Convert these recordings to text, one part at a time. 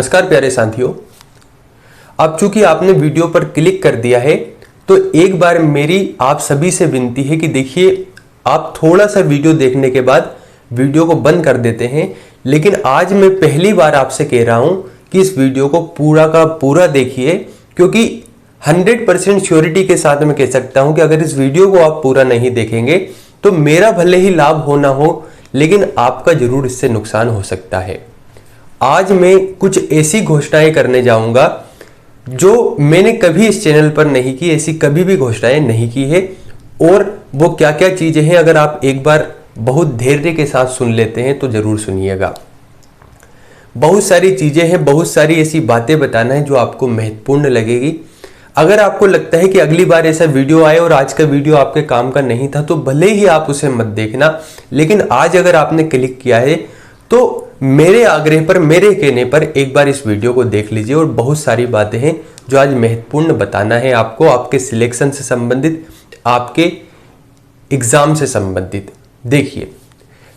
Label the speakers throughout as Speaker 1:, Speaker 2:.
Speaker 1: नमस्कार प्यारे साथियों, अब चूंकि आपने वीडियो पर क्लिक कर दिया है तो एक बार मेरी आप सभी से विनती है कि देखिए, आप थोड़ा सा वीडियो देखने के बाद वीडियो को बंद कर देते हैं। लेकिन आज मैं पहली बार आपसे कह रहा हूं कि इस वीडियो को पूरा का पूरा देखिए, क्योंकि 100% श्योरिटी के साथ मैं कह सकता हूं कि अगर इस वीडियो को आप पूरा नहीं देखेंगे तो मेरा भले ही लाभ हो ना हो, लेकिन आपका जरूर इससे नुकसान हो सकता है। आज मैं कुछ ऐसी घोषणाएं करने जाऊंगा जो मैंने कभी इस चैनल पर नहीं की, ऐसी कभी भी घोषणाएं नहीं की है। और वो क्या क्या चीजें हैं, अगर आप एक बार बहुत धैर्य के साथ सुन लेते हैं तो जरूर सुनिएगा। बहुत सारी चीजें हैं, बहुत सारी ऐसी बातें बताना है जो आपको महत्वपूर्ण लगेगी। अगर आपको लगता है कि अगली बार ऐसा वीडियो आए और आज का वीडियो आपके काम का नहीं था तो भले ही आप उसे मत देखना, लेकिन आज अगर आपने क्लिक किया है तो मेरे आग्रह पर, मेरे कहने पर एक बार इस वीडियो को देख लीजिए। और बहुत सारी बातें हैं जो आज महत्वपूर्ण बताना है आपको, आपके सिलेक्शन से संबंधित, आपके एग्जाम से संबंधित। देखिए,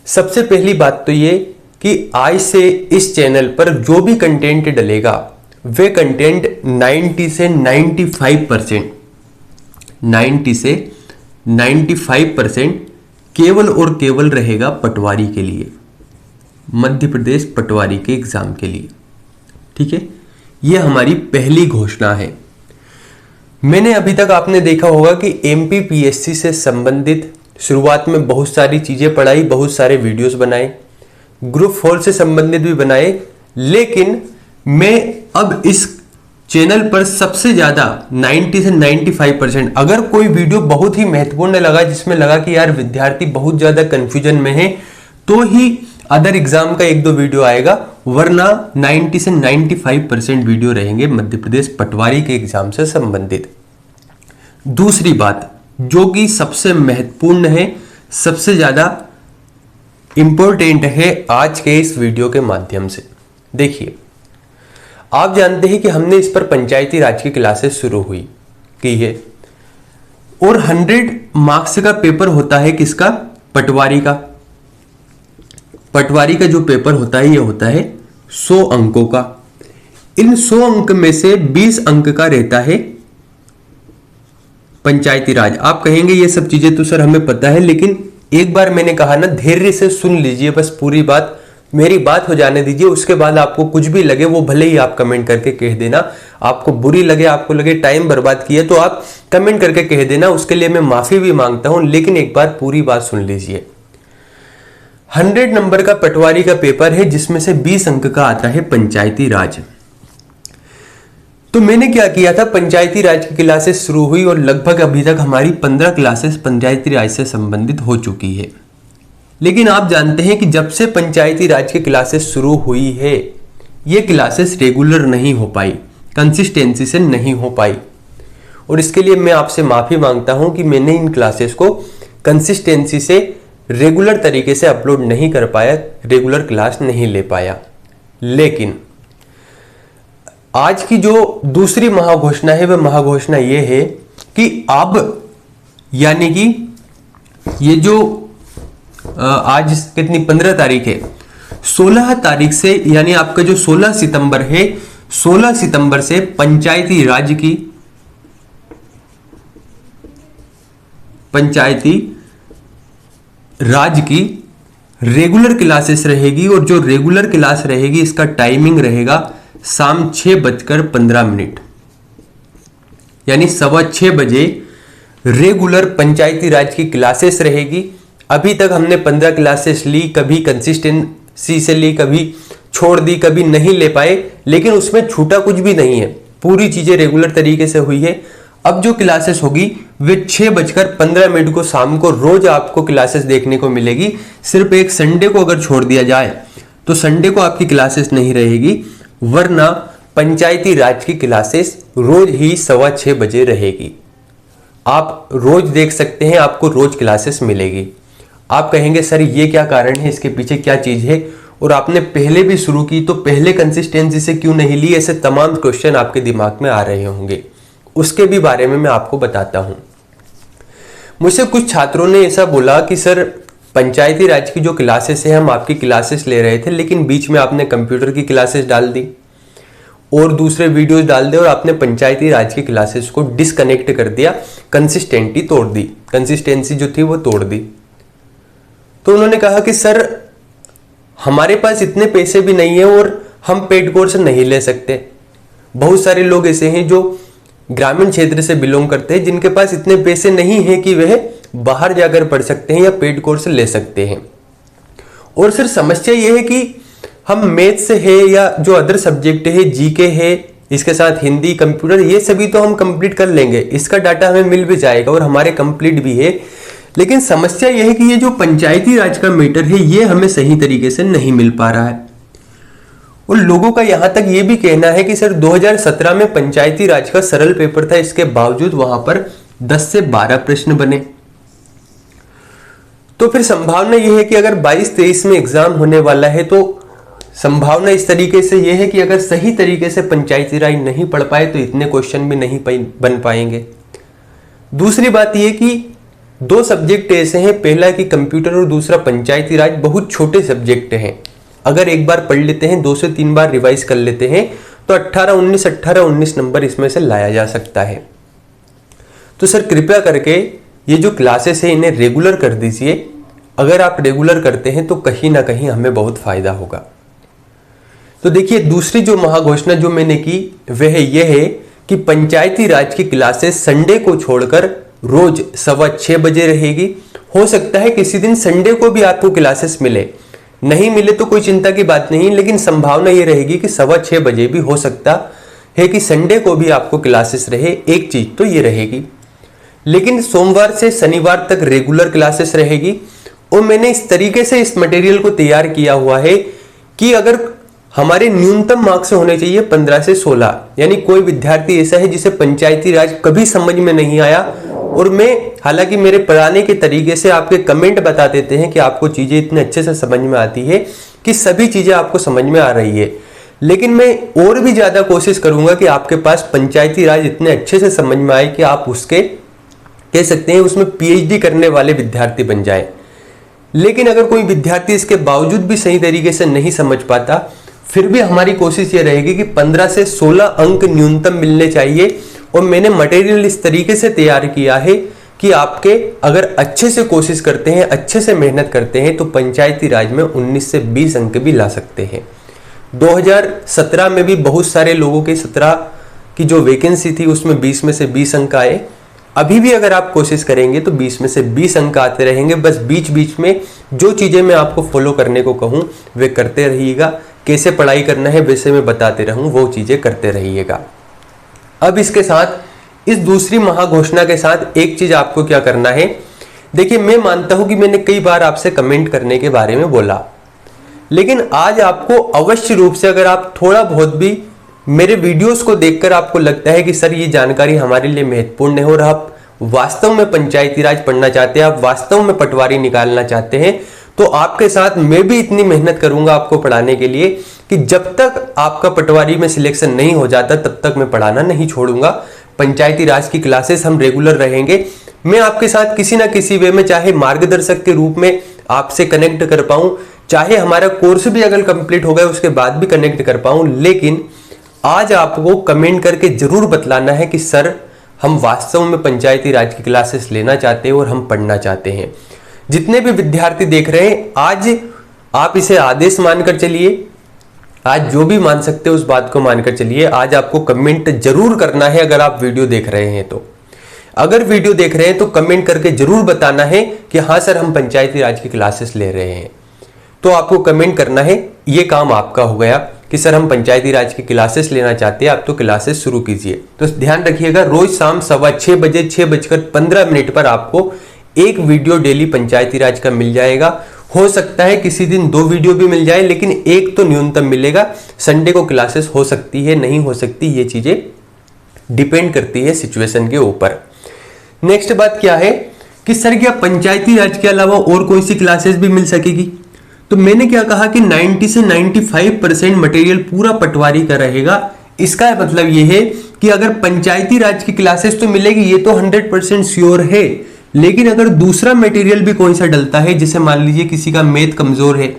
Speaker 1: सबसे पहली बात तो ये कि आज से इस चैनल पर जो भी कंटेंट डलेगा वे कंटेंट 90 से 95% केवल और केवल रहेगा पटवारी के लिए, मध्य प्रदेश पटवारी के एग्जाम के लिए। ठीक है, यह हमारी पहली घोषणा है। मैंने अभी तक आपने देखा होगा कि एमपीपीएससी से संबंधित शुरुआत में बहुत सारी चीजें पढ़ाई, बहुत सारे वीडियोस बनाए, ग्रुप 4 से संबंधित भी बनाए। लेकिन मैं अब इस चैनल पर सबसे ज्यादा 90 से 95%, अगर कोई वीडियो बहुत ही महत्वपूर्ण लगा, जिसमें लगा कि यार विद्यार्थी बहुत ज्यादा कंफ्यूजन में है, तो ही अदर एग्जाम का 1-2 वीडियो आएगा, वरना 90 से 95% वीडियो रहेंगे मध्य प्रदेश पटवारी के एग्जाम से संबंधित। दूसरी बात जो कि सबसे महत्वपूर्ण है, सबसे ज्यादा इंपॉर्टेंट है आज के इस वीडियो के माध्यम से। देखिए, आप जानते हैं कि हमने इस पर पंचायती राज की क्लासेस शुरू की है और 100 मार्क्स का पेपर होता है। किसका? पटवारी का। पटवारी का जो पेपर होता है, ये होता है 100 अंकों का। इन 100 अंक में से 20 अंक का रहता है पंचायती राज। आप कहेंगे ये सब चीजें तो सर हमें पता है, लेकिन एक बार मैंने कहा ना, धैर्य से सुन लीजिए, बस पूरी बात, मेरी बात हो जाने दीजिए। उसके बाद आपको कुछ भी लगे वो भले ही आप कमेंट करके कह देना। आपको बुरी लगे, आपको लगे टाइम बर्बाद किया, तो आप कमेंट करके कह देना, उसके लिए मैं माफी भी मांगता हूं। लेकिन एक बार पूरी बात सुन लीजिए। 100 नंबर का पटवारी का पेपर है, जिसमें से 20 अंक का आता है पंचायती राज। तो मैंने क्या किया था, पंचायती राज की क्लासेस शुरू हुई और लगभग अभी तक हमारी 15 क्लासेस पंचायती राज से संबंधित हो चुकी है। लेकिन आप जानते हैं कि जब से पंचायती राज की क्लासेस शुरू हुई है, ये क्लासेस रेगुलर नहीं हो पाई, कंसिस्टेंसी से नहीं हो पाई। और इसके लिए मैं आपसे माफी मांगता हूं कि मैंने इन क्लासेस को कंसिस्टेंसी से, रेगुलर तरीके से अपलोड नहीं कर पाया, रेगुलर क्लास नहीं ले पाया। लेकिन आज की जो दूसरी महाघोषणा है, वह महाघोषणा ये है कि अब, यानी कि ये जो आज कितनी 15 तारीख है, 16 तारीख से, यानी आपका जो 16 सितंबर है, 16 सितंबर से पंचायती राज की रेगुलर क्लासेस रहेगी। और जो रेगुलर क्लास रहेगी, इसका टाइमिंग रहेगा शाम 6:15, यानी 6:15 बजे रेगुलर पंचायती राज की क्लासेस रहेगी। अभी तक हमने 15 क्लासेस ली, कभी कंसिस्टेंसी से ली, कभी छोड़ दी, कभी नहीं ले पाए, लेकिन उसमें छूटा कुछ भी नहीं है, पूरी चीजें रेगुलर तरीके से हुई है। अब जो क्लासेस होगी वे 6:15 को शाम को रोज आपको क्लासेस देखने को मिलेगी। सिर्फ एक संडे को अगर छोड़ दिया जाए तो संडे को आपकी क्लासेस नहीं रहेगी, वरना पंचायती राज की क्लासेस रोज ही 6:15 बजे रहेगी। आप रोज देख सकते हैं, आपको रोज क्लासेस मिलेगी। आप कहेंगे सर ये क्या कारण है, इसके पीछे क्या चीज है, और आपने पहले भी शुरू की तो पहले कंसिस्टेंसी से क्यों नहीं ली? ऐसे तमाम क्वेश्चन आपके दिमाग में आ रहे होंगे, उसके भी बारे में मैं आपको बताता हूं। मुझसे कुछ छात्रों ने ऐसा बोला कि सर पंचायती राज की जो क्लासेस है, हम आपकी क्लासेस ले रहे थे, लेकिन बीच में आपने कंप्यूटर की क्लासेस डाल दी, और दूसरे वीडियोस डाल दिए और आपने पंचायती राज की क्लासेस को डिसकनेक्ट कर दिया, कंसिस्टेंसी जो थी वो तोड़ दी। तो उन्होंने कहा कि सर हमारे पास इतने पैसे भी नहीं है और हम पेड कोर्स नहीं ले सकते। बहुत सारे लोग ऐसे हैं जो ग्रामीण क्षेत्र से बिलोंग करते हैं, जिनके पास इतने पैसे नहीं हैं कि वह बाहर जाकर पढ़ सकते हैं या पेड कोर्स ले सकते हैं। और सर समस्या यह है कि हम मैथ्स है या जो अदर सब्जेक्ट है, जीके है, इसके साथ हिंदी, कंप्यूटर, ये सभी तो हम कंप्लीट कर लेंगे, इसका डाटा हमें मिल भी जाएगा और हमारे कंप्लीट भी है। लेकिन समस्या यह है कि ये जो पंचायती राज का मैटर है ये हमें सही तरीके से नहीं मिल पा रहा है। और लोगों का यहां तक ये भी कहना है कि सर 2017 में पंचायती राज का सरल पेपर था, इसके बावजूद वहां पर 10 से 12 प्रश्न बने। तो फिर संभावना यह है कि अगर 22-23 में एग्जाम होने वाला है तो संभावना इस तरीके से यह है कि अगर सही तरीके से पंचायती राज नहीं पढ़ पाए तो इतने क्वेश्चन भी नहीं बन पाएंगे। दूसरी बात यह कि 2 सब्जेक्ट ऐसे हैं, पहला कि कंप्यूटर और दूसरा पंचायती राज, बहुत छोटे सब्जेक्ट हैं। अगर एक बार पढ़ लेते हैं, 2 से 3 बार रिवाइज कर लेते हैं तो 18-19 नंबर इसमें से लाया जा सकता है। तो सर कृपया करके ये जो क्लासेस है इन्हें रेगुलर कर दीजिए। अगर आप रेगुलर करते हैं तो कहीं ना कहीं हमें बहुत फायदा होगा। तो देखिए, दूसरी जो महाघोषणा जो मैंने की वह यह है कि पंचायती राज की क्लासेस संडे को छोड़कर रोज 6:15 बजे रहेगी। हो सकता है किसी दिन संडे को भी आपको क्लासेस मिले, नहीं मिले तो कोई चिंता की बात नहीं, लेकिन संभावना यह रहेगी कि 6:15 बजे भी हो सकता है कि संडे को भी आपको क्लासेस रहे। एक चीज तो ये रहेगी, लेकिन सोमवार से शनिवार तक रेगुलर क्लासेस रहेगी। और मैंने इस तरीके से इस मटेरियल को तैयार किया हुआ है कि अगर हमारे न्यूनतम मार्क्स होने चाहिए 15 से 16, यानी कोई विद्यार्थी ऐसा है जिसे पंचायती राज कभी समझ में नहीं आया, और मैं हालांकि मेरे पढ़ाने के तरीके से आपके कमेंट बता देते हैं कि आपको चीजें इतने अच्छे से समझ में आती है कि सभी चीजें आपको समझ में आ रही है, लेकिन मैं और भी ज्यादा कोशिश करूंगा कि आपके पास पंचायती राज इतने अच्छे से समझ में आए कि आप उसके कह सकते हैं उसमें पीएचडी करने वाले विद्यार्थी बन जाए। लेकिन अगर कोई विद्यार्थी इसके बावजूद भी सही तरीके से नहीं समझ पाता, फिर भी हमारी कोशिश ये रहेगी कि 15 से 16 अंक न्यूनतम मिलने चाहिए। और मैंने मटेरियल इस तरीके से तैयार किया है कि आपके अगर अच्छे से कोशिश करते हैं, अच्छे से मेहनत करते हैं तो पंचायती राज में 19 से 20 अंक भी ला सकते हैं। 2017 में भी बहुत सारे लोगों के 17 की जो वैकेंसी थी उसमें 20 में से 20 अंक आए। अभी भी अगर आप कोशिश करेंगे तो 20 में से 20 अंक आते रहेंगे। बस बीच बीच में जो चीजें मैं आपको फॉलो करने को कहूँ वे करते रहिएगा। कैसे पढ़ाई करना है वैसे मैं बताते रहूं, वो चीजें करते रहिएगा। अब इसके साथ, इस दूसरी महाघोषणा के साथ एक चीज आपको क्या करना है। देखिए, मैं मानता हूं कि मैंने कई बार आपसे कमेंट करने के बारे में बोला, लेकिन आज आपको अवश्य रूप से, अगर आप थोड़ा बहुत भी मेरे वीडियोस को देखकर आपको लगता है कि सर ये जानकारी हमारे लिए महत्वपूर्ण है और आप वास्तव में पंचायती राज पढ़ना चाहते हैं, आप वास्तव में पटवारी निकालना चाहते हैं, तो आपके साथ मैं भी इतनी मेहनत करूंगा आपको पढ़ाने के लिए कि जब तक आपका पटवारी में सिलेक्शन नहीं हो जाता तब तक मैं पढ़ाना नहीं छोड़ूंगा। पंचायती राज की क्लासेस हम रेगुलर रहेंगे। मैं आपके साथ किसी ना किसी वे में, चाहे मार्गदर्शक के रूप में आपसे कनेक्ट कर पाऊं, चाहे हमारा कोर्स भी अगर कंप्लीट हो गया उसके बाद भी कनेक्ट कर पाऊं, लेकिन आज आपको कमेंट करके जरूर बतलाना है कि सर हम वास्तव में पंचायती राज की क्लासेस लेना चाहते हैं और हम पढ़ना चाहते हैं। जितने भी विद्यार्थी देख रहे हैं, आज आप इसे आदेश मानकर चलिए, आज जो भी मान सकते हो उस बात को मानकर चलिए। आज आपको कमेंट जरूर करना है। अगर आप वीडियो देख रहे हैं तो, अगर वीडियो देख रहे हैं तो कमेंट करके जरूर बताना है कि हाँ सर हम पंचायती राज की क्लासेस ले रहे हैं। तो आपको कमेंट करना है, ये काम आपका हो गया कि सर हम पंचायती राज की क्लासेस लेना चाहते हैं, आप तो क्लासेस शुरू कीजिए। तो ध्यान रखिएगा, रोज शाम 6:15 बजे 6:15 पर आपको एक वीडियो डेली पंचायती राज का मिल जाएगा। हो सकता है किसी दिन 2 वीडियो भी मिल जाए, लेकिन एक तो न्यूनतम मिलेगा। संडे को क्लासेस हो सकती है, नहीं हो सकती, ये चीजें डिपेंड करती है सिचुएशन के ऊपर। नेक्स्ट बात क्या है कि सर क्या पंचायती राज के अलावा और कोई सी क्लासेस भी मिल सकेगी? तो मैंने क्या कहा कि 90 से 95% मटेरियल पूरा पटवारी का रहेगा। इसका मतलब यह है कि अगर पंचायती राज की क्लासेस तो मिलेगी, ये तो 100% श्योर है, लेकिन अगर दूसरा मटेरियल भी कोई सा डलता है, जैसे मान लीजिए किसी का मैथ कमजोर है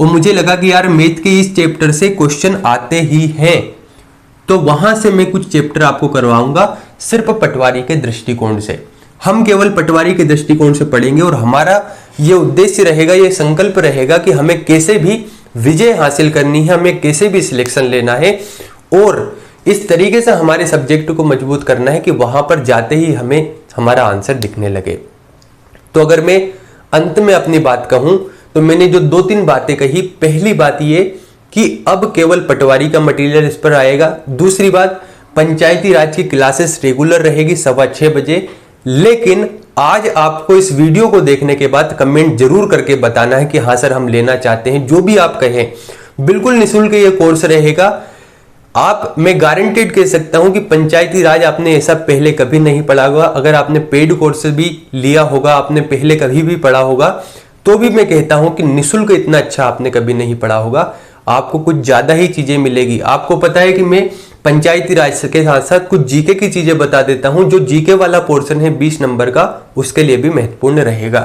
Speaker 1: और मुझे लगा कि यार मैथ के इस चैप्टर से क्वेश्चन आते ही हैं, तो वहां से मैं कुछ चैप्टर आपको करवाऊंगा सिर्फ पटवारी के दृष्टिकोण से। हम केवल पटवारी के दृष्टिकोण से पढ़ेंगे और हमारा ये उद्देश्य रहेगा, ये संकल्प रहेगा कि हमें कैसे भी विजय हासिल करनी है, हमें कैसे भी सिलेक्शन लेना है और इस तरीके से हमारे सब्जेक्ट को मजबूत करना है कि वहां पर जाते ही हमें हमारा आंसर दिखने लगे। तो अगर मैं अंत में अपनी बात कहूं तो मैंने जो 2-3 बातें कही, पहली बात ये कि अब केवल पटवारी का मटेरियल इस पर आएगा। दूसरी बात, पंचायती राज की क्लासेस रेगुलर रहेगी 6:15 बजे। लेकिन आज आपको इस वीडियो को देखने के बाद कमेंट जरूर करके बताना है कि हाँ सर हम लेना चाहते हैं। जो भी आप कहें, बिल्कुल निःशुल्क ये कोर्स रहेगा। मैं गारंटेड कह सकता हूं कि पंचायती राज आपने ऐसा पहले कभी नहीं पढ़ा होगा। अगर आपने पेड कोर्स भी लिया होगा, आपने पहले कभी भी पढ़ा होगा, तो भी मैं कहता हूं कि निःशुल्क इतना अच्छा आपने कभी नहीं पढ़ा होगा। आपको कुछ ज्यादा ही चीजें मिलेगी। आपको पता है कि मैं पंचायती राज के साथ साथ कुछ जीके की चीजें बता देता हूं। जो जीके वाला पोर्शन है 20 नंबर का, उसके लिए भी महत्वपूर्ण रहेगा।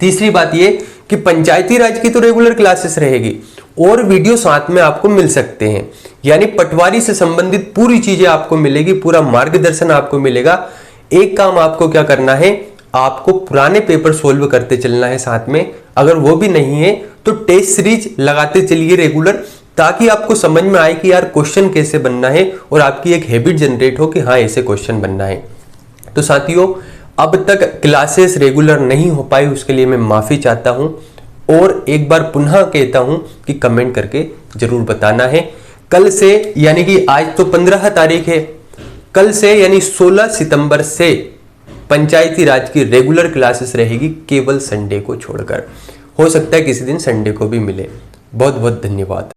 Speaker 1: तीसरी बात ये कि पंचायती राज की तो रेगुलर क्लासेस रहेगी और वीडियो साथ में आपको मिल सकते हैं, यानी पटवारी से संबंधित पूरी चीजें आपको मिलेगी, पूरा मार्गदर्शन आपको मिलेगा। एक काम आपको क्या करना है, आपको पुराने पेपर सोल्व करते चलना है साथ में। अगर वो भी नहीं है तो टेस्ट सीरीज लगाते चलिए रेगुलर, ताकि आपको समझ में आए कि यार क्वेश्चन कैसे बनना है और आपकी एक हैबिट जनरेट हो कि हाँ ऐसे क्वेश्चन बनना है। तो साथियों, अब तक क्लासेस रेगुलर नहीं हो पाई, उसके लिए मैं माफी चाहता हूं और एक बार पुनः कहता हूं कि कमेंट करके जरूर बताना है। कल से, यानी कि आज तो 15 तारीख है, कल से यानी 16 सितंबर से पंचायती राज की रेगुलर क्लासेस रहेगी, केवल संडे को छोड़कर। हो सकता है किसी दिन संडे को भी मिले। बहुत बहुत धन्यवाद।